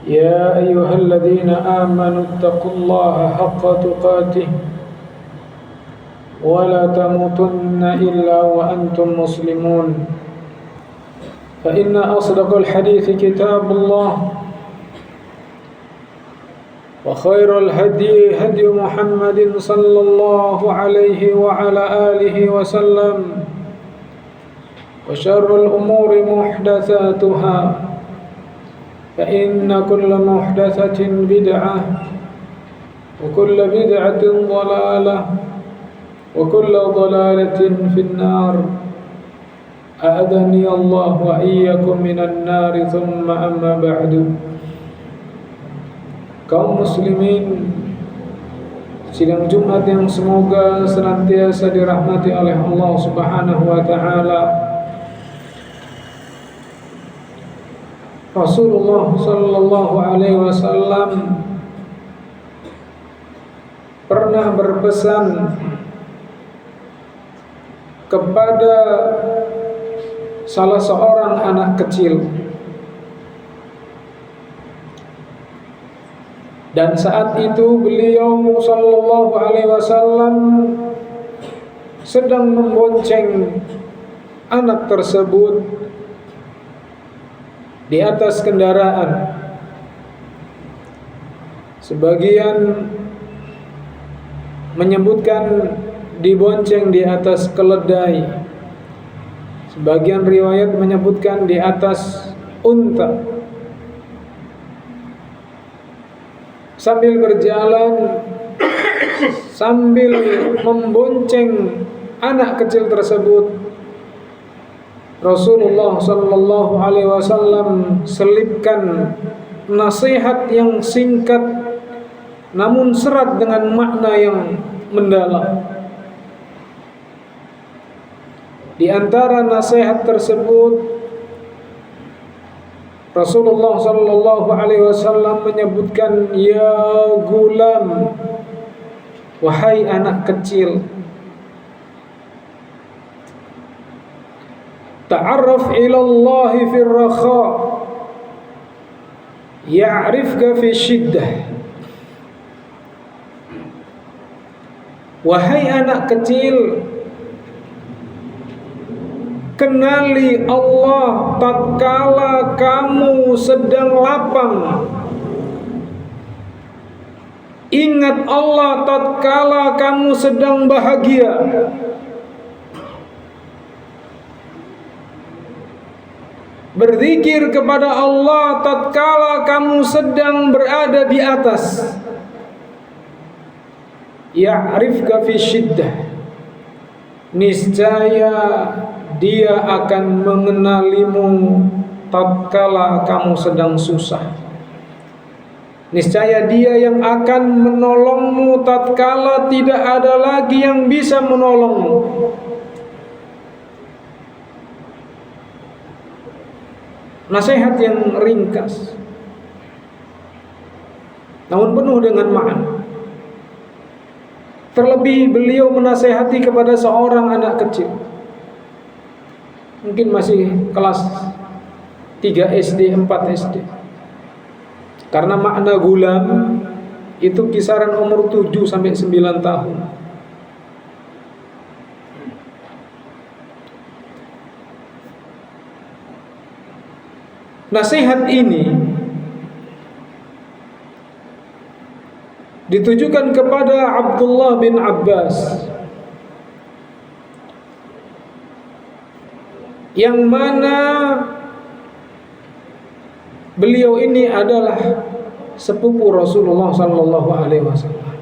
يا أيها الذين آمنوا اتقوا الله حق تقاته ولا تموتن إلا وأنتم مسلمون فإن أصدق الحديث كتاب الله وخير الهدي هدي محمد صلى الله عليه وعلى آله وسلم وشر الأمور محدثاتها فإن كل محدثة بدعة وكل بدعة ضلالة وكل ضلالة في النار أعاذني الله وإياكم من النار ثم أما بعد. Kaum muslimin sidang Jumat yang semoga senantiasa dirahmati oleh Allah Subhanahu wa taala. Rasulullah sallallahu alaihi wasallam pernah berpesan kepada salah seorang anak kecil, dan saat itu beliau sallallahu alaihi wasallam sedang membonceng anak tersebut di atas kendaraan. Sebagian menyebutkan dibonceng di atas keledai, sebagian riwayat menyebutkan di atas unta. Sambil berjalan, sambil membonceng anak kecil tersebut, Rasulullah sallallahu alaihi wasallam selipkan nasihat yang singkat namun serat dengan makna yang mendalam. Di antara nasihat tersebut, Rasulullah sallallahu alaihi wasallam menyebutkan, ya gulam, wahai anak kecil, ta'arraf ila Allah fi ar-rakha ya'rifka fi shiddah. Wahai anak kecil, kenali Allah tatkala kamu sedang lapang. Ingat Allah tatkala kamu sedang bahagia. Berzikir kepada Allah tatkala kamu sedang berada di atas. Ya'rifka fi syiddah, niscaya Dia akan mengenalimu tatkala kamu sedang susah. Niscaya Dia yang akan menolongmu tatkala tidak ada lagi yang bisa menolongmu. Nasihat yang ringkas namun penuh dengan makna. Terlebih beliau menasihati kepada seorang anak kecil, mungkin masih kelas 3 SD, 4 SD. Karena makna gulam itu kisaran umur 7 sampai 9 tahun. Nasihat ini ditujukan kepada Abdullah bin Abbas, yang mana beliau ini adalah sepupu Rasulullah sallallahu alaihi wasallam,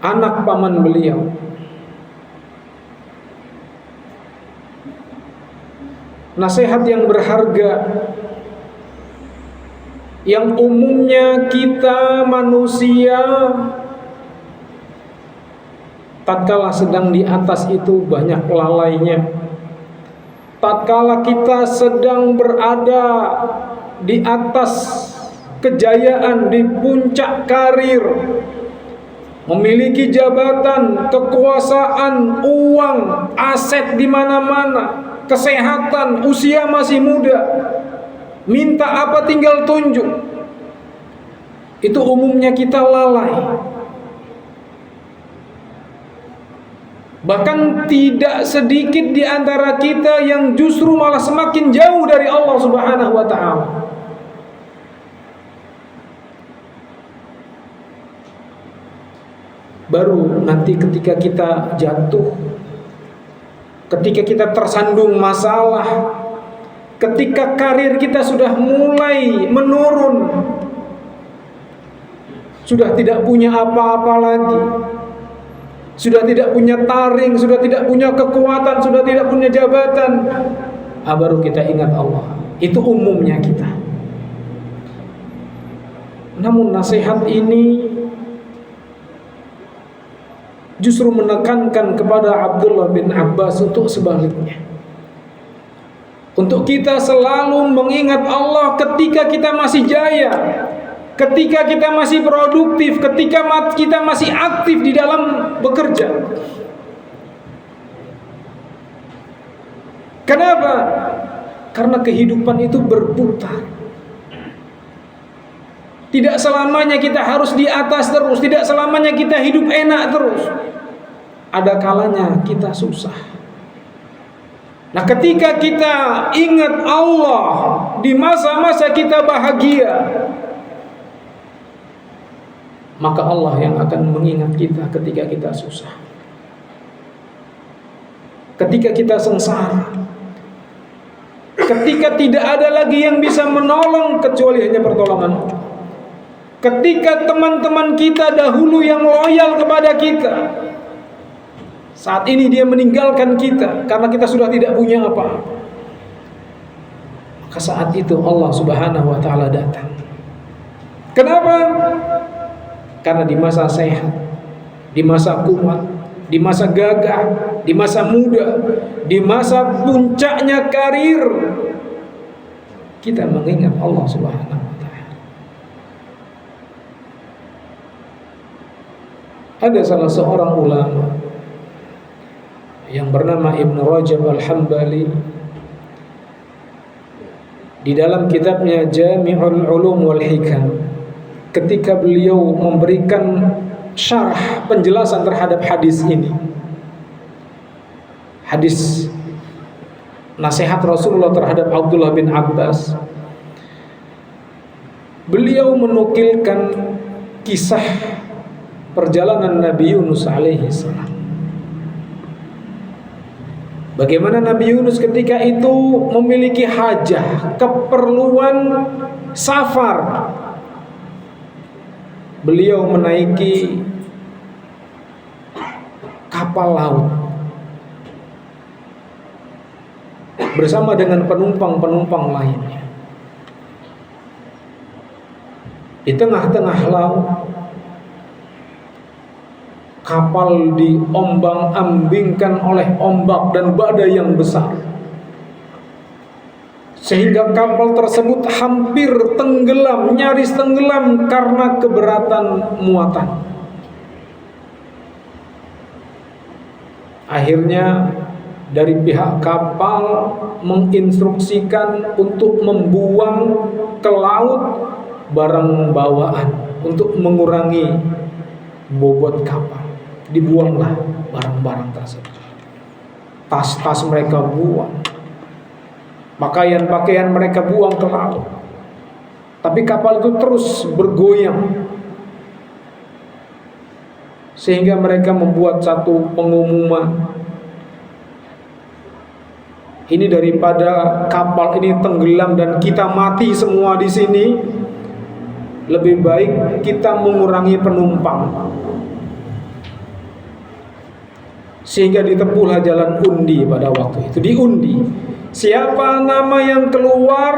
anak paman beliau. Nasihat yang berharga yang umumnya kita manusia tatkala sedang di atas itu banyak lalainya. Tatkala kita sedang berada di atas kejayaan, di puncak karir, memiliki jabatan, kekuasaan, uang, aset di mana-mana, kesehatan, usia masih muda, minta apa tinggal tunjuk. Itu umumnya kita lalai. Bahkan tidak sedikit di antara kita yang justru malah semakin jauh dari Allah Subhanahu wa taala. Baru nanti ketika kita jatuh, ketika kita tersandung masalah, ketika karir kita sudah mulai menurun, sudah tidak punya apa-apa lagi, sudah tidak punya taring, sudah tidak punya kekuatan, sudah tidak punya jabatan, baru kita ingat Allah. Itu umumnya kita. Namun nasihat ini justru menekankan kepada Abdullah bin Abbas untuk sebaliknya. Untuk kita selalu mengingat Allah ketika kita masih jaya, ketika kita masih produktif, ketika kita masih aktif di dalam bekerja. Kenapa? Karena kehidupan itu berputar. Tidak selamanya kita harus di atas terus, tidak selamanya kita hidup enak terus. Ada kalanya kita susah. Nah, ketika kita ingat Allah di masa-masa kita bahagia, maka Allah yang akan mengingat kita ketika kita susah, ketika kita sengsara, ketika tidak ada lagi yang bisa menolong kecuali hanya pertolongan Allah. Ketika teman-teman kita dahulu yang loyal kepada kita, saat ini dia meninggalkan kita karena kita sudah tidak punya apa-apa, maka saat itu Allah Subhanahu wa taala datang. Kenapa? Karena di masa sehat, di masa kuat, di masa gagah, di masa muda, di masa puncaknya karir, kita mengingat Allah Subhanahu wa taala. Ada salah seorang ulama yang bernama Ibn Rajab Al-Hambali, di dalam kitabnya Jami'ul Ulum wal Hikam, ketika beliau memberikan syarah penjelasan terhadap hadis ini, hadis nasihat Rasulullah terhadap Abdullah bin Abbas, beliau menukilkan kisah perjalanan Nabi Yunus alaihi salam. Bagaimana Nabi Yunus ketika itu memiliki hajah, keperluan safar. Beliau menaiki kapal laut bersama dengan penumpang-penumpang lainnya. Di tengah-tengah laut, kapal diombang-ambingkan oleh ombak dan badai yang besar, sehingga kapal tersebut hampir tenggelam, nyaris tenggelam karena keberatan muatan. Akhirnya dari pihak kapal menginstruksikan untuk membuang ke laut barang bawaan untuk mengurangi bobot kapal. Dibuanglah barang-barang tersebut. Tas-tas mereka buang, pakaian-pakaian mereka buang ke laut. Tapi kapal itu terus bergoyang, sehingga mereka membuat satu pengumuman, ini daripada kapal ini tenggelam dan kita mati semua di sini, lebih baik kita mengurangi penumpang. Sehingga ditempuhlah jalan undi pada waktu itu. Diundi, siapa nama yang keluar,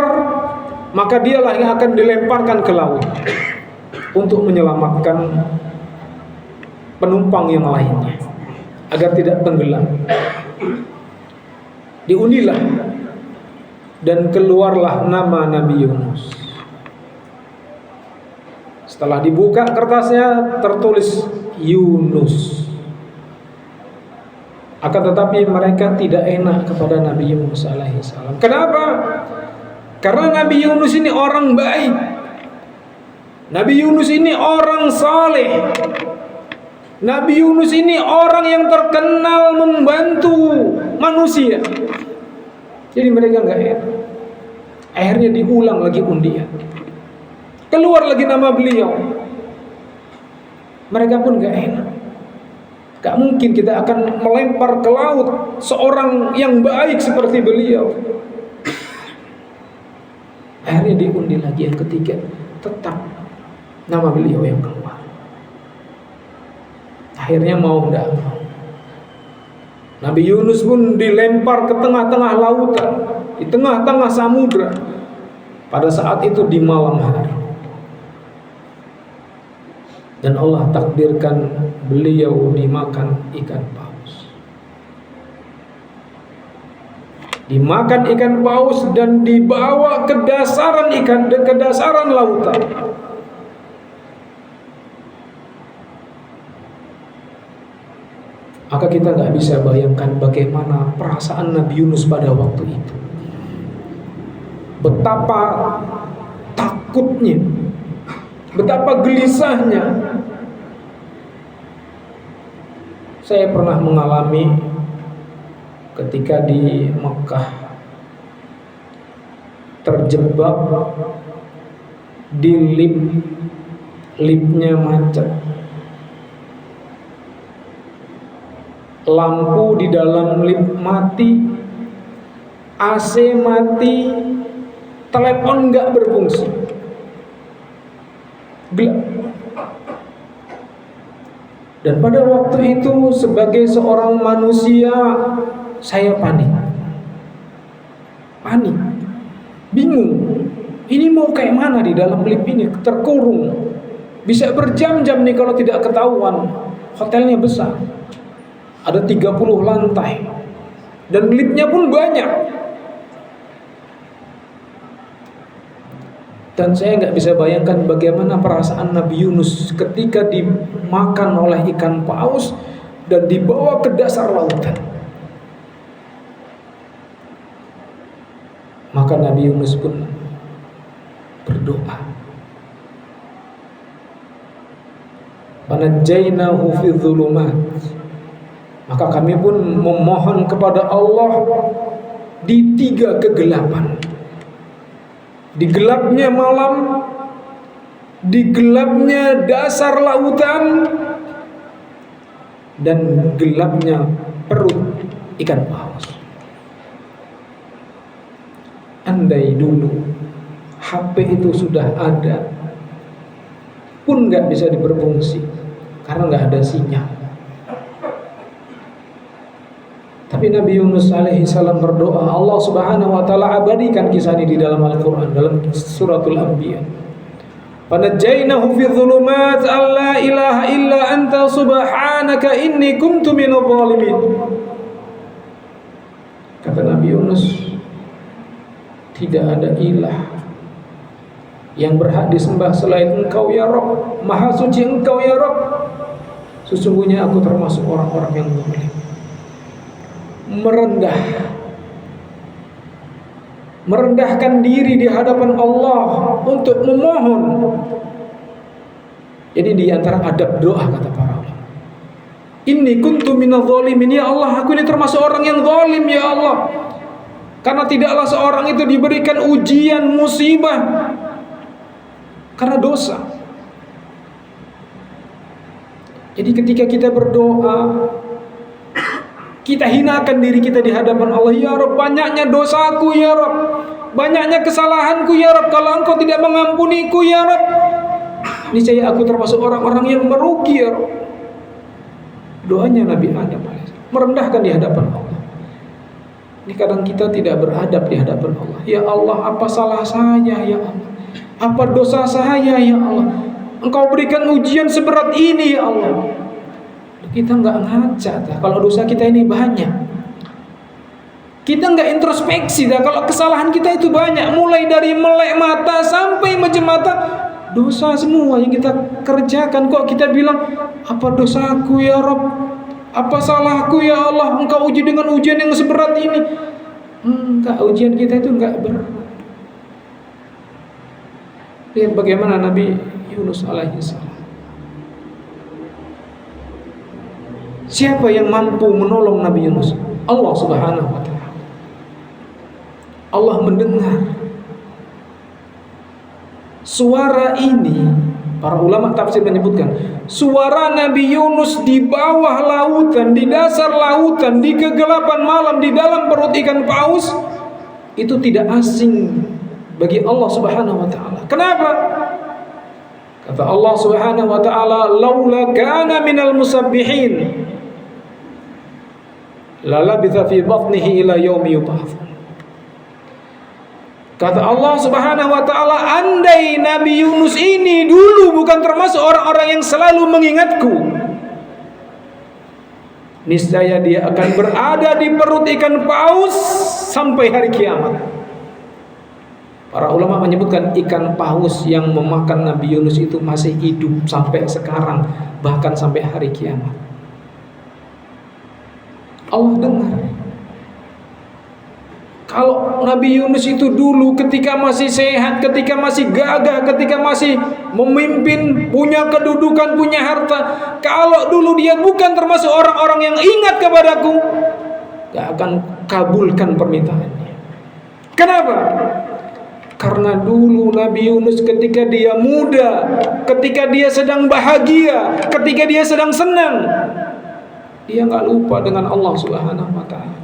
maka dialah yang akan dilemparkan ke laut untuk menyelamatkan penumpang yang lainnya agar tidak tenggelam. Diundilah dan keluarlah nama Nabi Yunus. Setelah dibuka kertasnya tertulis Yunus. Akan tetapi mereka tidak enak kepada Nabi Yunus alaihi salam. Kenapa? Karena Nabi Yunus ini orang baik. Nabi Yunus ini orang saleh. Nabi Yunus ini orang yang terkenal membantu manusia. Jadi mereka nggak enak. Akhirnya diulang lagi undian. Keluar lagi nama beliau. Mereka pun nggak enak. Gak mungkin kita akan melempar ke laut seorang yang baik seperti beliau. Akhirnya diundi lagi yang ketiga, tetap nama beliau yang keluar. Akhirnya mau tidak mau, Nabi Yunus pun dilempar ke tengah-tengah lautan, di tengah-tengah samudra. Pada saat itu di malam hari. Dan Allah takdirkan beliau dimakan ikan paus. Dimakan ikan paus dan dibawa ke dasaran lautan. Maka kita nggak bisa bayangkan bagaimana perasaan Nabi Yunus pada waktu itu. Betapa takutnya, betapa gelisahnya. Saya pernah mengalami ketika di Mekah terjebak di liftnya macet. Lampu di dalam lift mati, AC mati, telepon nggak berfungsi, gelap. Dan pada waktu itu sebagai seorang manusia saya panik, bingung. Ini mau kayak mana di dalam lift ini, terkurung, bisa berjam-jam nih kalau tidak ketahuan. Hotelnya besar, ada 30 lantai, dan liftnya pun banyak. Dan saya nggak bisa bayangkan bagaimana perasaan Nabi Yunus ketika dimakan oleh ikan paus dan dibawa ke dasar lautan. Maka Nabi Yunus pun berdoa. Panajjainahu fi dzulumat. Maka kami pun memohon kepada Allah di 3 kegelapan. Di gelapnya malam, di gelapnya dasar lautan, dan gelapnya perut ikan paus. Andai dulu HP itu sudah ada, pun gak bisa berfungsi karena gak ada sinyal. Tapi Nabi Yunus alaihi salam berdoa, Allah subhanahu wa ta'ala abadikan kisah ini di dalam Al-Quran, dalam suratul Anbiya. Panajjainahu fi dhulumat alla ilaha illa anta subhanaka inni kuntu minadh dhalimin. Kata Nabi Yunus, tidak ada ilah yang berhak disembah selain Engkau ya Rabb, Maha suci Engkau ya Rabb. Sesungguhnya aku termasuk orang-orang yang zalim. Merendahkan diri di hadapan Allah untuk memohon. Jadi di antara adab doa kata para ulama, inni kuntu minadh dhalimin, ya Allah aku ini termasuk orang yang zalim ya Allah. Karena tidaklah seorang itu diberikan ujian musibah karena dosa. Jadi ketika kita berdoa, kita hinakan diri kita di hadapan Allah. Ya Rabb, banyaknya dosaku ya Rabb, banyaknya kesalahanku ya Rabb. Kalau Engkau tidak mengampuniku ya Rabb, niscaya aku termasuk orang-orang yang merugi ya Rabb. Doanya Nabi Adam merendahkan di hadapan Allah. Ini kadang kita tidak beradab di hadapan Allah. Ya Allah, apa salah saya ya Allah, apa dosa saya ya Allah, Engkau berikan ujian seberat ini ya Allah. Kita nggak ngaca kalau dosa kita ini banyak. Kita nggak introspeksi kalau kesalahan kita itu banyak, mulai dari melek mata sampai mejem mata, dosa semua yang kita kerjakan. Kok kita bilang apa dosaku ya Rabb, apa salahku ya Allah, Engkau uji dengan ujian yang seberat ini. Enggak, ujian kita itu enggak berat. Lihat bagaimana Nabi Yunus alaihissalam. Siapa yang mampu menolong Nabi Yunus? Allah Subhanahu wa taala. Allah mendengar suara ini. Para ulama tafsir menyebutkan suara Nabi Yunus di bawah lautan, di dasar lautan, di kegelapan malam, di dalam perut ikan paus, itu tidak asing bagi Allah Subhanahu wa taala. Kenapa? Kata Allah Subhanahu wa taala, "Laula kana minal musabbihin la labitha fi batnihi ila yaumi yub'ats." Kata Allah Subhanahu wa taala, andai Nabi Yunus ini dulu bukan termasuk orang-orang yang selalu mengingatku, niscaya dia akan berada di perut ikan paus sampai hari kiamat. Para ulama menyebutkan ikan paus yang memakan Nabi Yunus itu masih hidup sampai sekarang, bahkan sampai hari kiamat. Allah dengar. Kalau Nabi Yunus itu dulu ketika masih sehat, ketika masih gagah, ketika masih memimpin, punya kedudukan, punya harta, kalau dulu dia bukan termasuk orang-orang yang ingat kepadaku, gak akan kabulkan permintaannya. Kenapa? Karena dulu Nabi Yunus ketika dia muda, ketika dia sedang bahagia, ketika dia sedang senang, dia gak lupa dengan Allah Subhanahu wa ta'ala.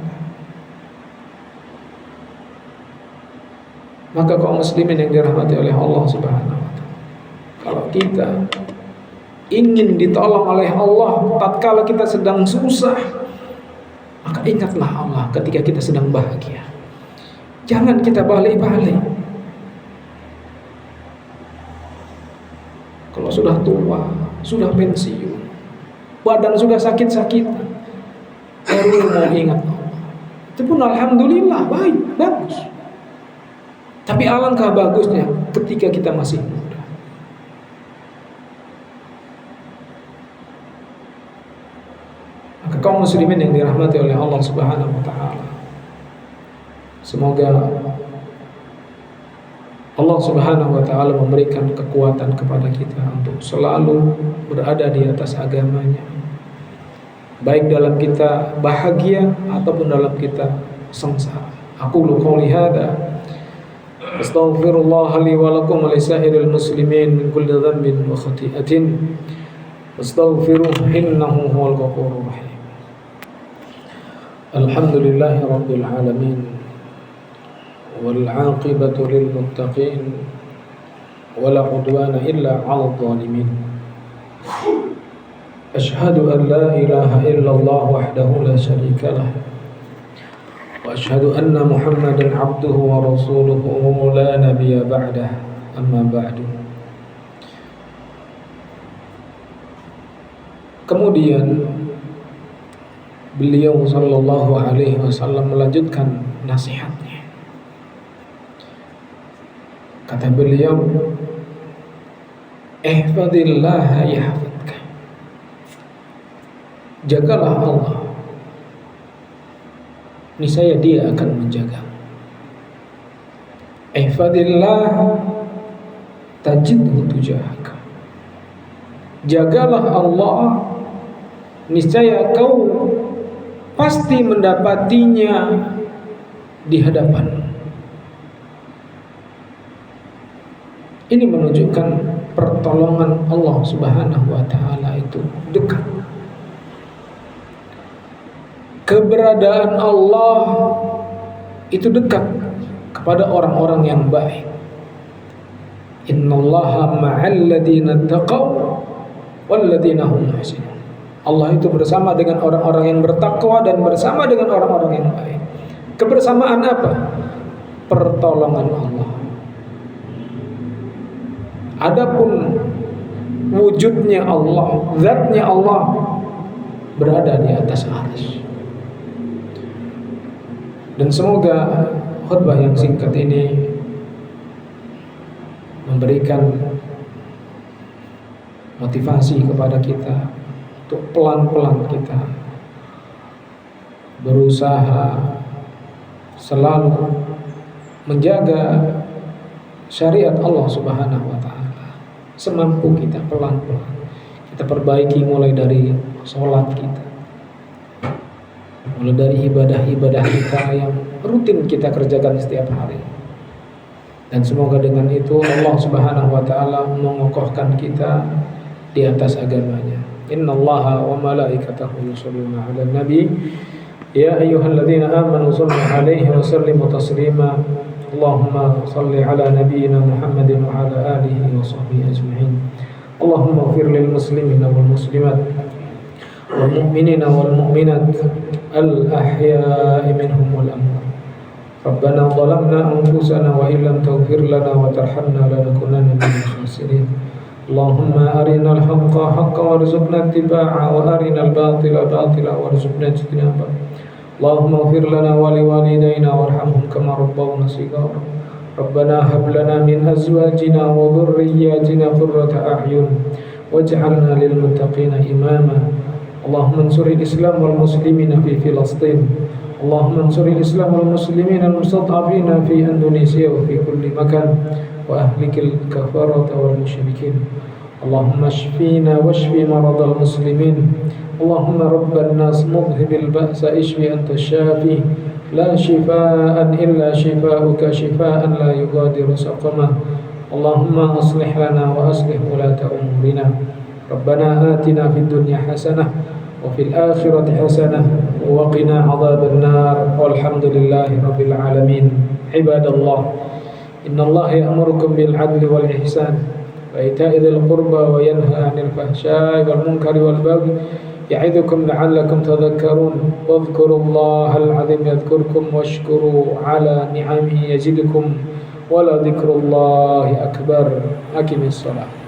Maka kaum muslimin yang dirahmati oleh Allah Subhanahu wa taala, kalau kita ingin ditolong oleh Allah tatkala kita sedang susah, maka ingatlah Allah ketika kita sedang bahagia. Jangan kita balik-balik. Kalau sudah tua, sudah pensiun, badan sudah sakit-sakitan, baru mau ingat Allah. Itu pun alhamdulillah baik, bagus. Tapi alangkah bagusnya ketika kita masih muda. Maka kaum muslimin yang dirahmati oleh Allah Subhanahu wa taala, semoga Allah Subhanahu wa taala memberikan kekuatan kepada kita untuk selalu berada di atas agamanya, baik dalam kita bahagia ataupun dalam kita sengsara. Aqulu qouli hadza astaghfirullah li wa lakum wa lisairil muslimin min kulli dhanbin wa khati'atin astaghfiruhu innahu huwal ghafurur rahim. Alhamdulillahi rabbil alamin wal 'aqibatu lil muttaqin wa la 'udwana illa 'alal zalimin. Asyhadu an la ilaha illallah wahdahu la syarika lah wa asyhadu anna Muhammadan 'abduhu wa rasuluhu la nabiyya ba'dah, amma ba'du. Kemudian beliau sallallahu alaihi wasallam melanjutkan nasihatnya. Kata beliau, ihfadillah yahfadka. Jagalah Allah, niscaya dia akan menjaga. Ihfadillah tajidhu tujahaka. Jagalah Allah, niscaya kau pasti mendapatinya di hadapan. Ini menunjukkan pertolongan Allah Subhanahu wa taala itu dekat. Keberadaan Allah itu dekat kepada orang-orang yang baik. Innallaha ma'al ladzina taqaw wal ladzina hum muhsinun. Allah itu bersama dengan orang-orang yang bertakwa dan bersama dengan orang-orang yang baik. Kebersamaan apa? Pertolongan Allah. Adapun wujudnya Allah, zatnya Allah berada di atas arsy. Dan semoga khutbah yang singkat ini memberikan motivasi kepada kita untuk pelan-pelan kita berusaha selalu menjaga syariat Allah Subhanahu wa taala. Semampu kita, pelan-pelan kita perbaiki, mulai dari sholat kita, mulai dari ibadah-ibadah kita yang rutin kita kerjakan setiap hari. Dan semoga dengan itu Allah Subhanahu wa taala mengokohkan kita di atas agamanya. Innallaha wa malaikatahu yusholluna 'alan nabi ya ayyuhalladzina amanu shallu 'alaihi wa sallimu taslima. Allahumma shalli 'ala nabiyyina Muhammadin wa 'ala alihi wa sahbihi ajma'in. Allahumma ighfir lil muslimina wal muslimat wal mu'minina wal mu'minat al ahya'i minhum wal amwat. Rabbana zalamna anfusana wa illam taghfir lana wa tarhamna lanakunanna minal khasirin. Allahumma arinal haqqa haqqan warzuqna ittiba'a wa arinal batila batila warzuqna ijtinaba. Allahumma ighfir lana wa liwalidayna warhamhum kama rabbawna shighara. Rabbana hab lana min azwajina wa dhurriyyatina qurrata a'yun waj'alna lil muttaqina imama. Allahumma ansuril Islam wal muslimina fi Filastin. Allahumma ansuril Islam wal muslimin al-mustad'afina fi Indonesia wa fi kulli makan wa ahlikil kafarata wal musyrikin. Allahumma shfina washfi maradal muslimin. Allahumma rabban nas mudhibil ba'sa ishfi anta syafi la shifaan illa shifauka shifaan la yughadiru saqama. Allahumma aslih lana wa aslih ulata umurina. Rabbana atina fid dunya hasanah وفي الآخرة حسنة وقنا عذاب النار والحمد لله رب العالمين. عباد الله إن الله يأمركم بالعدل والإحسان وإيتاء ذي القربى وينهى عن الفحشاء والمنكر والبغي يعظكم لعلكم تذكرون. واذكروا الله العظيم يذكركم واشكروا على نعمه يزدكم ولذكر الله أكبر. أقم الصلاة.